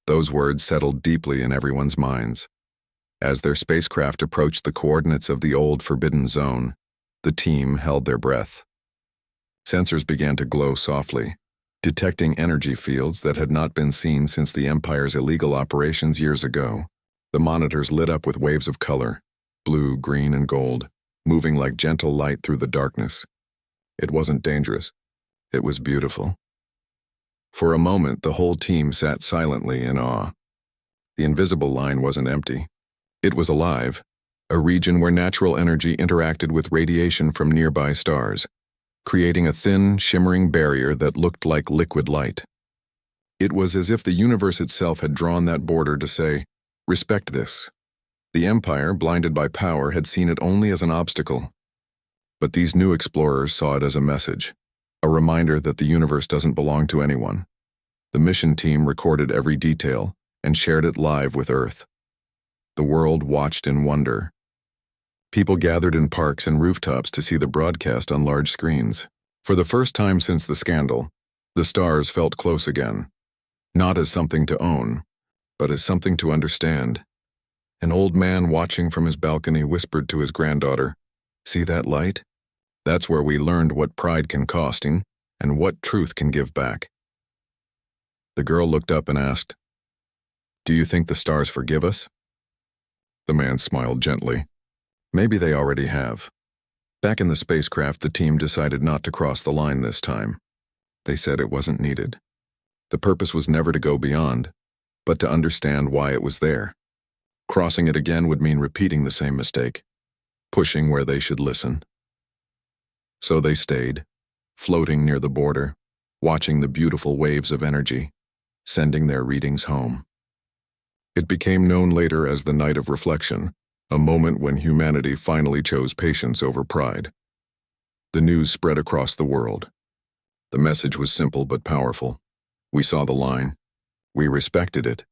Speaker 1: Those words settled deeply in everyone's minds. As their spacecraft approached the coordinates of the old forbidden zone, the team held their breath. Sensors began to glow softly, detecting energy fields that had not been seen since the Empire's illegal operations years ago. The monitors lit up with waves of color, blue, green, and gold, moving like gentle light through the darkness. It wasn't dangerous. It was beautiful. For a moment, the whole team sat silently in awe. The invisible line wasn't empty. It was alive, a region where natural energy interacted with radiation from nearby stars, creating a thin, shimmering barrier that looked like liquid light. It was as if the universe itself had drawn that border to say, "Respect this." The Empire, blinded by power, had seen it only as an obstacle. But these new explorers saw it as a message, a reminder that the universe doesn't belong to anyone. The mission team recorded every detail and shared it live with Earth. The world watched in wonder. People gathered in parks and rooftops to see the broadcast on large screens. For the first time since the scandal, the stars felt close again, not as something to own, but as something to understand. An old man watching from his balcony whispered to his granddaughter, "See that light? That's where we learned what pride can cost and what truth can give back." The girl looked up and asked, "Do you think the stars forgive us?" The man smiled gently. "Maybe they already have." Back in the spacecraft, the team decided not to cross the line this time. They said it wasn't needed. The purpose was never to go beyond, but to understand why it was there. Crossing it again would mean repeating the same mistake, pushing where they should listen. So they stayed, floating near the border, watching the beautiful waves of energy, sending their readings home. It became known later as the Night of Reflection, a moment when humanity finally chose patience over pride. The news spread across the world. The message was simple but powerful. We saw the line. We respected it.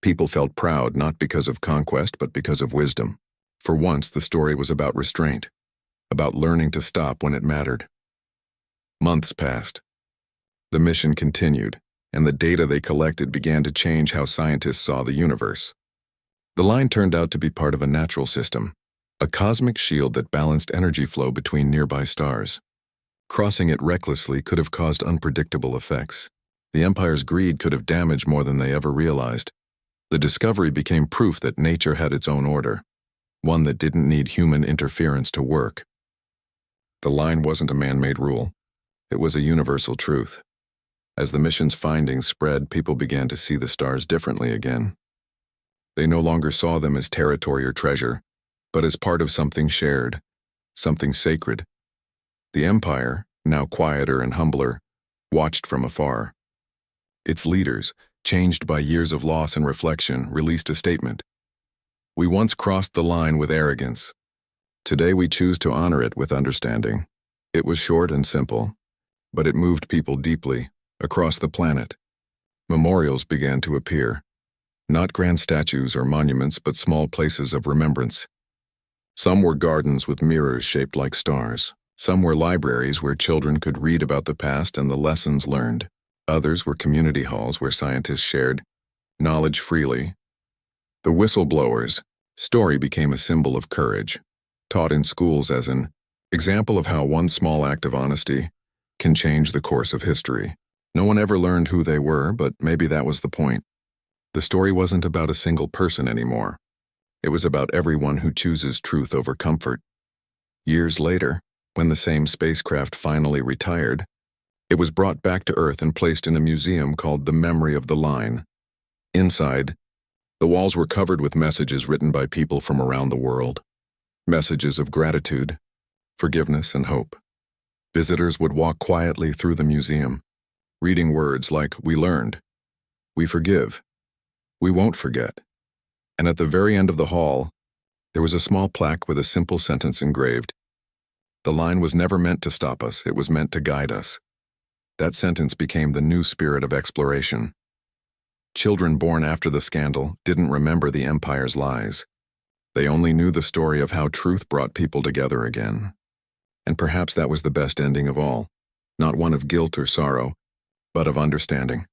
Speaker 1: People felt proud not because of conquest but because of wisdom. For once, the story was about restraint, about learning to stop when it mattered. Months passed. The mission continued, and the data they collected began to change how scientists saw the universe. The line turned out to be part of a natural system, a cosmic shield that balanced energy flow between nearby stars. Crossing it recklessly could have caused unpredictable effects. The Empire's greed could have damaged more than they ever realized. The discovery became proof that nature had its own order, one that didn't need human interference to work. The line wasn't a man-made rule. It was a universal truth. As the mission's findings spread, people began to see the stars differently again. They no longer saw them as territory or treasure, but as part of something shared, something sacred. The Empire, now quieter and humbler, watched from afar. Its leaders, changed by years of loss and reflection, released a statement. "We once crossed the line with arrogance. Today we choose to honor it with understanding." It was short and simple, but it moved people deeply, across the planet. Memorials began to appear. Not grand statues or monuments, but small places of remembrance. Some were gardens with mirrors shaped like stars. Some were libraries where children could read about the past and the lessons learned. Others were community halls where scientists shared knowledge freely. The whistleblower's story became a symbol of courage, taught in schools as an example of how one small act of honesty can change the course of history. No one ever learned who they were, but maybe that was the point. The story wasn't about a single person anymore. It was about everyone who chooses truth over comfort. Years later, when the same spacecraft finally retired, it was brought back to Earth and placed in a museum called the Memory of the Line. Inside, the walls were covered with messages written by people from around the world. Messages of gratitude, forgiveness, and hope. Visitors would walk quietly through the museum, reading words like, "We learned," "We forgive," "We won't forget." And at the very end of the hall, there was a small plaque with a simple sentence engraved. "The line was never meant to stop us, it was meant to guide us." That sentence became the new spirit of exploration. Children born after the scandal didn't remember the empire's lies. They only knew the story of how truth brought people together again. And perhaps that was the best ending of all, not one of guilt or sorrow, but of understanding.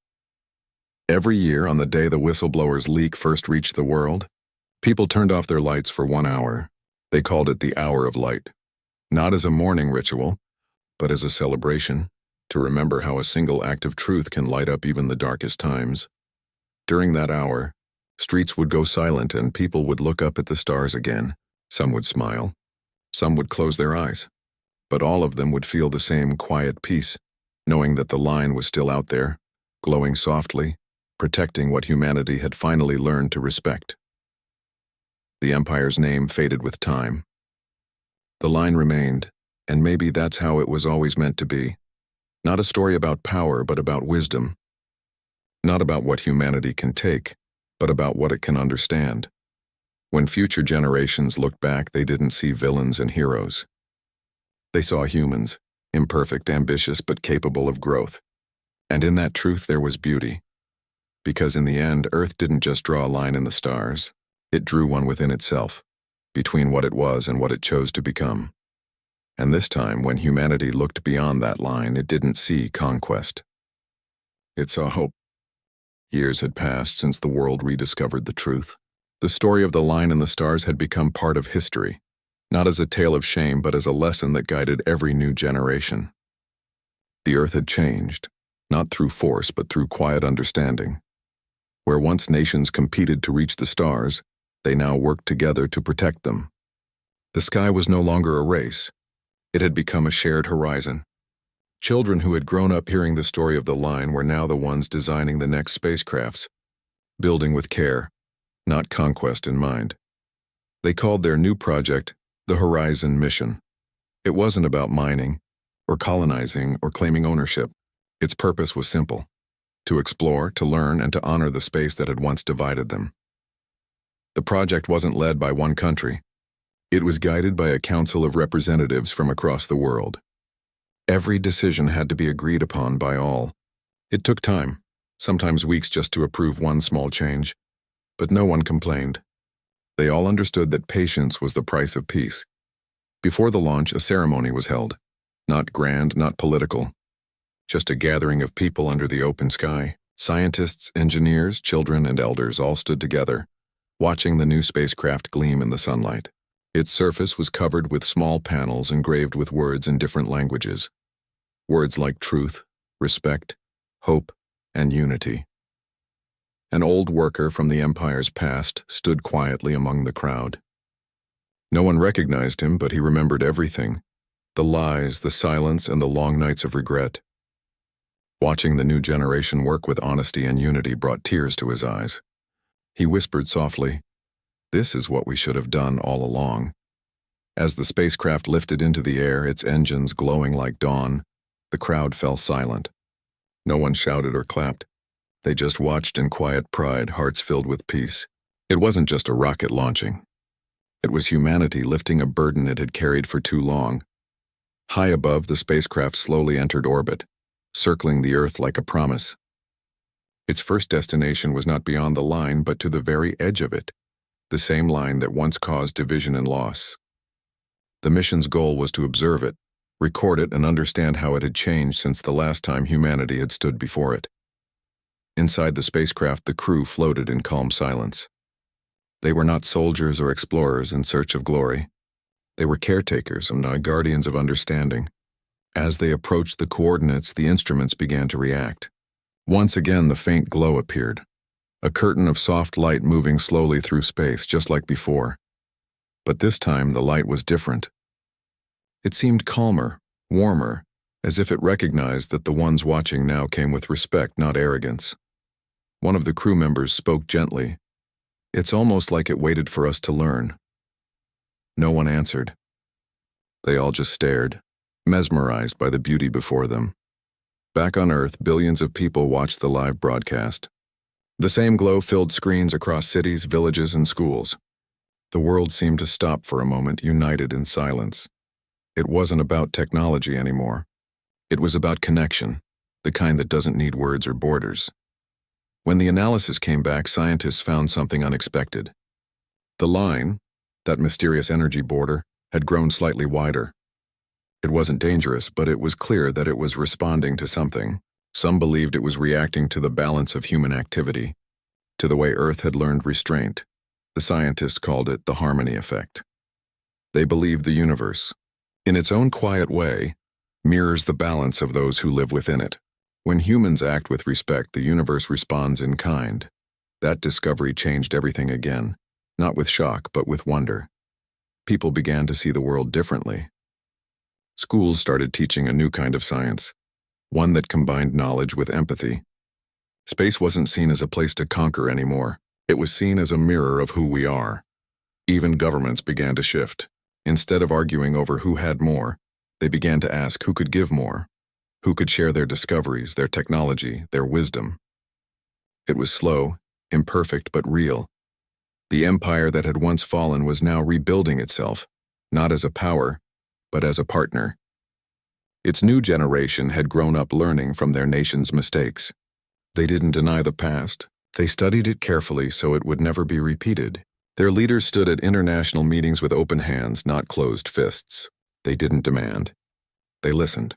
Speaker 1: Every year, on the day the whistleblower's leak first reached the world, people turned off their lights for 1 hour. They called it the Hour of Light, not as a mourning ritual, but as a celebration, to remember how a single act of truth can light up even the darkest times. During that hour, streets would go silent and people would look up at the stars again. Some would smile, some would close their eyes, but all of them would feel the same quiet peace, knowing that the line was still out there, glowing softly, protecting what humanity had finally learned to respect. The Empire's name faded with time. The line remained, and maybe that's how it was always meant to be. Not a story about power, but about wisdom. Not about what humanity can take, but about what it can understand. When future generations looked back, they didn't see villains and heroes. They saw humans, imperfect, ambitious, but capable of growth. And in that truth there was beauty. Because in the end, Earth didn't just draw a line in the stars, it drew one within itself, between what it was and what it chose to become. And this time, when humanity looked beyond that line, it didn't see conquest. It saw hope. Years had passed since the world rediscovered the truth. The story of the line in the stars had become part of history, not as a tale of shame, but as a lesson that guided every new generation. The Earth had changed, not through force, but through quiet understanding. Where once nations competed to reach the stars, they now worked together to protect them. The sky was no longer a race. It had become a shared horizon. Children who had grown up hearing the story of the line were now the ones designing the next spacecrafts, building with care, not conquest in mind. They called their new project the Horizon Mission. It wasn't about mining, or colonizing, or claiming ownership. Its purpose was simple: to explore, to learn, and to honor the space that had once divided them. The project wasn't led by one country. It was guided by a council of representatives from across the world. Every decision had to be agreed upon by all. It took time, sometimes weeks, just to approve one small change, but no one complained. They all understood that patience was the price of peace. Before the launch, a ceremony was held. Not grand, not political. Just a gathering of people under the open sky. Scientists, engineers, children, and elders all stood together, watching the new spacecraft gleam in the sunlight. Its surface was covered with small panels engraved with words in different languages. Words like truth, respect, hope, and unity. An old worker from the Empire's past stood quietly among the crowd. No one recognized him, but he remembered everything: the lies, the silence, and the long nights of regret. Watching the new generation work with honesty and unity brought tears to his eyes. He whispered softly, "This is what we should have done all along." As the spacecraft lifted into the air, its engines glowing like dawn, the crowd fell silent. No one shouted or clapped. They just watched in quiet pride, hearts filled with peace. It wasn't just a rocket launching. It was humanity lifting a burden it had carried for too long. High above, the spacecraft slowly entered orbit, circling the Earth like a promise. Its first destination was not beyond the line, but to the very edge of it, the same line that once caused division and loss. The mission's goal was to observe it, record it, and understand how it had changed since the last time humanity had stood before it. Inside the spacecraft, the crew floated in calm silence. They were not soldiers or explorers in search of glory. They were caretakers and guardians of understanding. As they approached the coordinates, the instruments began to react. Once again, the faint glow appeared, a curtain of soft light moving slowly through space, just like before. But this time, the light was different. It seemed calmer, warmer, as if it recognized that the ones watching now came with respect, not arrogance. One of the crew members spoke gently. "It's almost like it waited for us to learn." No one answered. They all just stared, mesmerized by the beauty before them. Back on Earth, billions of people watched the live broadcast. The same glow filled screens across cities, villages, and schools. The world seemed to stop for a moment, united in silence. It wasn't about technology anymore. It was about connection. the kind that doesn't need words or borders. When the analysis came back, scientists found something unexpected. The line, that mysterious energy border, had grown slightly wider. It wasn't dangerous, but it was clear that it was responding to something. Some believed it was reacting to the balance of human activity, to the way Earth had learned restraint. The scientists called it the harmony effect. They believed the universe, in its own quiet way, mirrors the balance of those who live within it. When humans act with respect, the universe responds in kind. That discovery changed everything again, not with shock, but with wonder. People began to see the world differently. Schools started teaching a new kind of science, one that combined knowledge with empathy. Space wasn't seen as a place to conquer anymore. It was seen as a mirror of who we are. Even governments began to shift. Instead of arguing over who had more, they began to ask who could give more, who could share their discoveries, their technology, their wisdom. It was slow, imperfect, but real. The empire that had once fallen was now rebuilding itself, not as a power, but as a partner. Its new generation had grown up learning from their nation's mistakes. They didn't deny the past. They studied it carefully so it would never be repeated. Their leaders stood at international meetings with open hands, not closed fists. They didn't demand. They listened.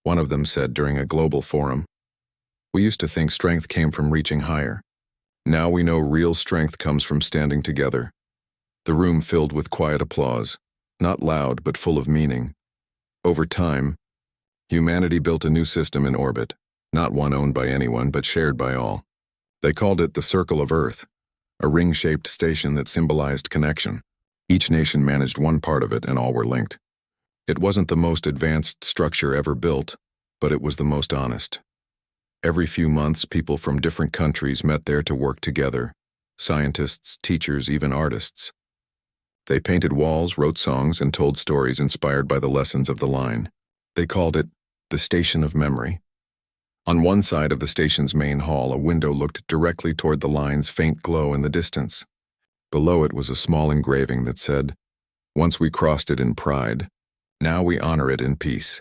Speaker 1: One of them said during a global forum, "We used to think strength came from reaching higher. Now we know real strength comes from standing together." The room filled with quiet applause, not loud but full of meaning. Over time, humanity built a new system in orbit, not one owned by anyone but shared by all. They called it the Circle of Earth, a ring-shaped station that symbolized connection. Each nation managed one part of it and all were linked. It wasn't the most advanced structure ever built, but it was the most honest. Every few months, people from different countries met there to work together, scientists, teachers, even artists. They painted walls, wrote songs, and told stories inspired by the lessons of the line. They called it the Station of Memory. On one side of the station's main hall, a window looked directly toward the line's faint glow in the distance. Below it was a small engraving that said, "Once we crossed it in pride, now we honor it in peace."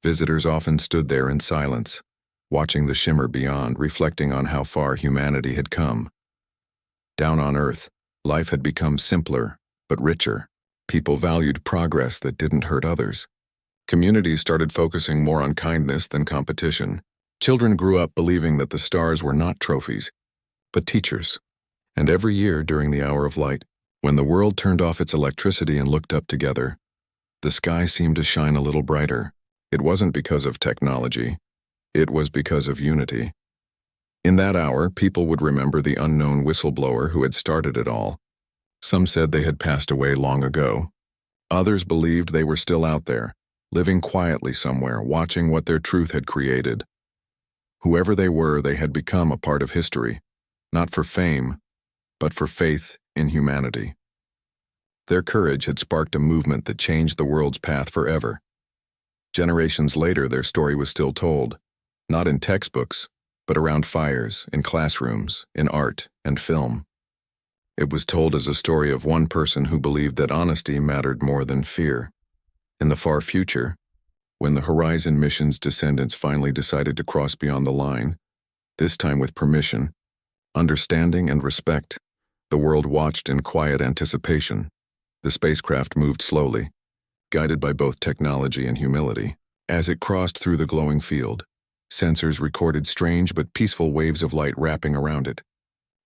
Speaker 1: Visitors often stood there in silence, watching the shimmer beyond, reflecting on how far humanity had come. Down on Earth, life had become simpler, but richer. People valued progress that didn't hurt others. Communities started focusing more on kindness than competition. Children grew up believing that the stars were not trophies, but teachers. And every year during the hour of light, when the world turned off its electricity and looked up together, the sky seemed to shine a little brighter. It wasn't because of technology. It was because of unity. In that hour, people would remember the unknown whistleblower who had started it all. Some said they had passed away long ago. Others believed they were still out there, living quietly somewhere, watching what their truth had created. Whoever they were, they had become a part of history, not for fame, but for faith in humanity. Their courage had sparked a movement that changed the world's path forever. Generations later, their story was still told, not in textbooks, but around fires, in classrooms, in art and film. It was told as a story of one person who believed that honesty mattered more than fear. In the far future, when the Horizon mission's descendants finally decided to cross beyond the line, this time with permission, understanding, and respect, the world watched in quiet anticipation. The spacecraft moved slowly, guided by both technology and humility. As it crossed through the glowing field, sensors recorded strange but peaceful waves of light wrapping around it,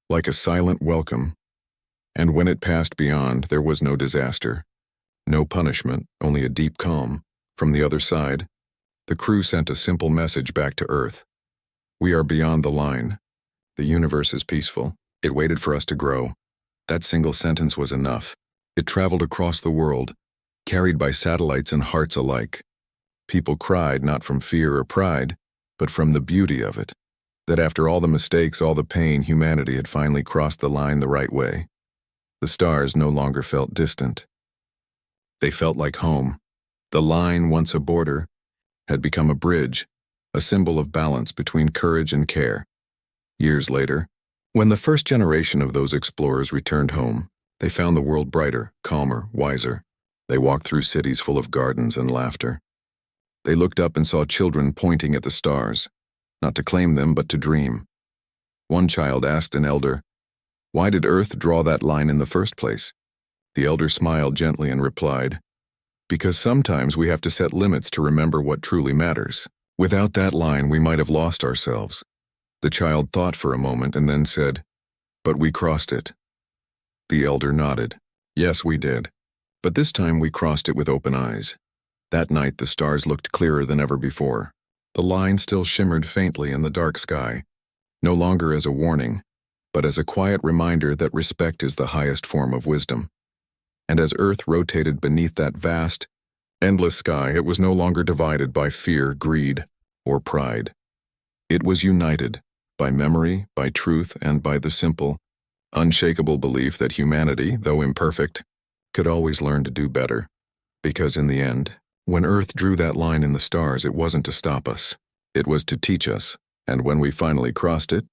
Speaker 1: like a silent welcome. And when it passed beyond, there was no disaster, no punishment, only a deep calm. From the other side, the crew sent a simple message back to Earth. "We are beyond the line. The universe is peaceful. It waited for us to grow." That single sentence was enough. It traveled across the world, carried by satellites and hearts alike. People cried not from fear or pride, but from the beauty of it. That after all the mistakes, all the pain, humanity had finally crossed the line the right way. The stars no longer felt distant. They felt like home. The line, once a border, had become a bridge, a symbol of balance between courage and care. Years later, when the first generation of those explorers returned home, they found the world brighter, calmer, wiser. They walked through cities full of gardens and laughter. They looked up and saw children pointing at the stars, not to claim them but to dream. One child asked an elder, "Why did Earth draw that line in the first place?" The elder smiled gently and replied, "Because sometimes we have to set limits to remember what truly matters. Without that line, we might have lost ourselves." The child thought for a moment and then said, "But we crossed it." The elder nodded. "Yes, we did. But this time we crossed it with open eyes." That night the stars looked clearer than ever before. The line still shimmered faintly in the dark sky, no longer as a warning, but as a quiet reminder that respect is the highest form of wisdom. And as Earth rotated beneath that vast, endless sky, it was no longer divided by fear, greed, or pride. It was united by memory, by truth, and by the simple, unshakable belief that humanity, though imperfect, could always learn to do better. Because in the end, when Earth drew that line in the stars, it wasn't to stop us. It was to teach us, and when we finally crossed it,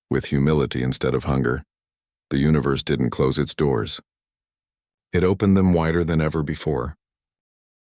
Speaker 1: with humility instead of hunger, the universe didn't close its doors. It opened them wider than ever before.